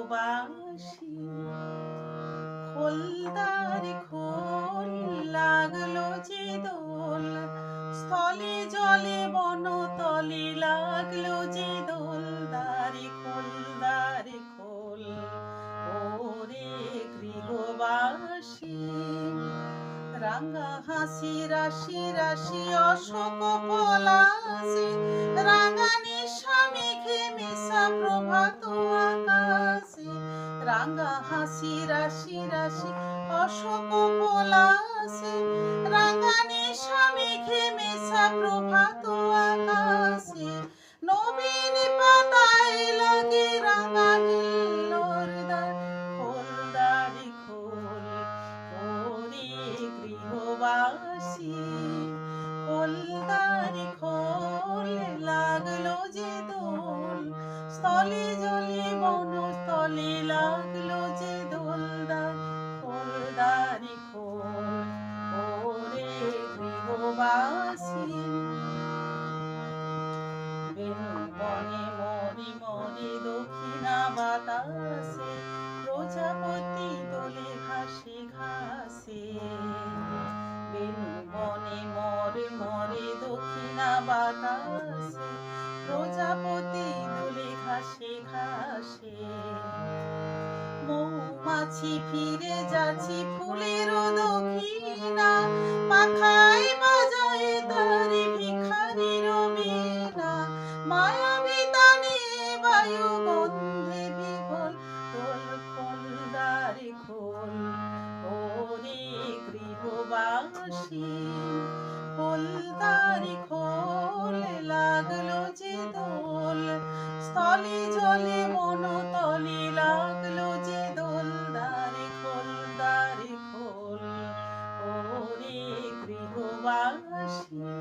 গৃহবাসী। খোলদারে খোল লাগলো যে দোল, স্থলে জলে বনতলে লাগলো যে দোল। দ্বারে খোল ওরে গৃহবাসী। রাঙা হাসি রাশি রাশি অশোক পলাশি, রাঙা নিশা মেঘে মেশা প্রভাত আকাশে। রাঙা হাসি রাশি রাশি অশোক পলাশি, রাঙা নিশা মেঘে মেশা প্রভাত আকাশে। নবীন পাতায় লাগে রাঙা হিল্লোর দ্বার, খোল দ্বারে খোল ওরে গৃহবাসী। খোল দ্বারে খোল লাগলো যে দোল, স্থলে জলে বনতলে লাগলো যে দোল। খোল দ্বারে খোল ওরে গৃহবাসী। বেনু বনে মরি মরি দক্ষিণা বাতাসে, প্রজাপতি দোলে ঘাসে ঘাসে। বেনু বনে মরে মরে দক্ষিণা বাতাসে, প্রজাপতি দোলে ঘাসে ঘাসে। মৌমাছি ফিরে যাচ্ছি ফুলের দক্ষিণা, পাখায় বাজায় তারে ভিখারির বীণা। মায়াবী তানে বায়ু গন্ধে বিভোল, দোল খোল দ্বারে খোল ওরে গৃহবাসী। খোল দ্বারে খোল লাগলো যে দোল, স্থলে জলে বনতলে লাগলো যে দোল। দ্বারে খোল ওরে গৃহবাসী।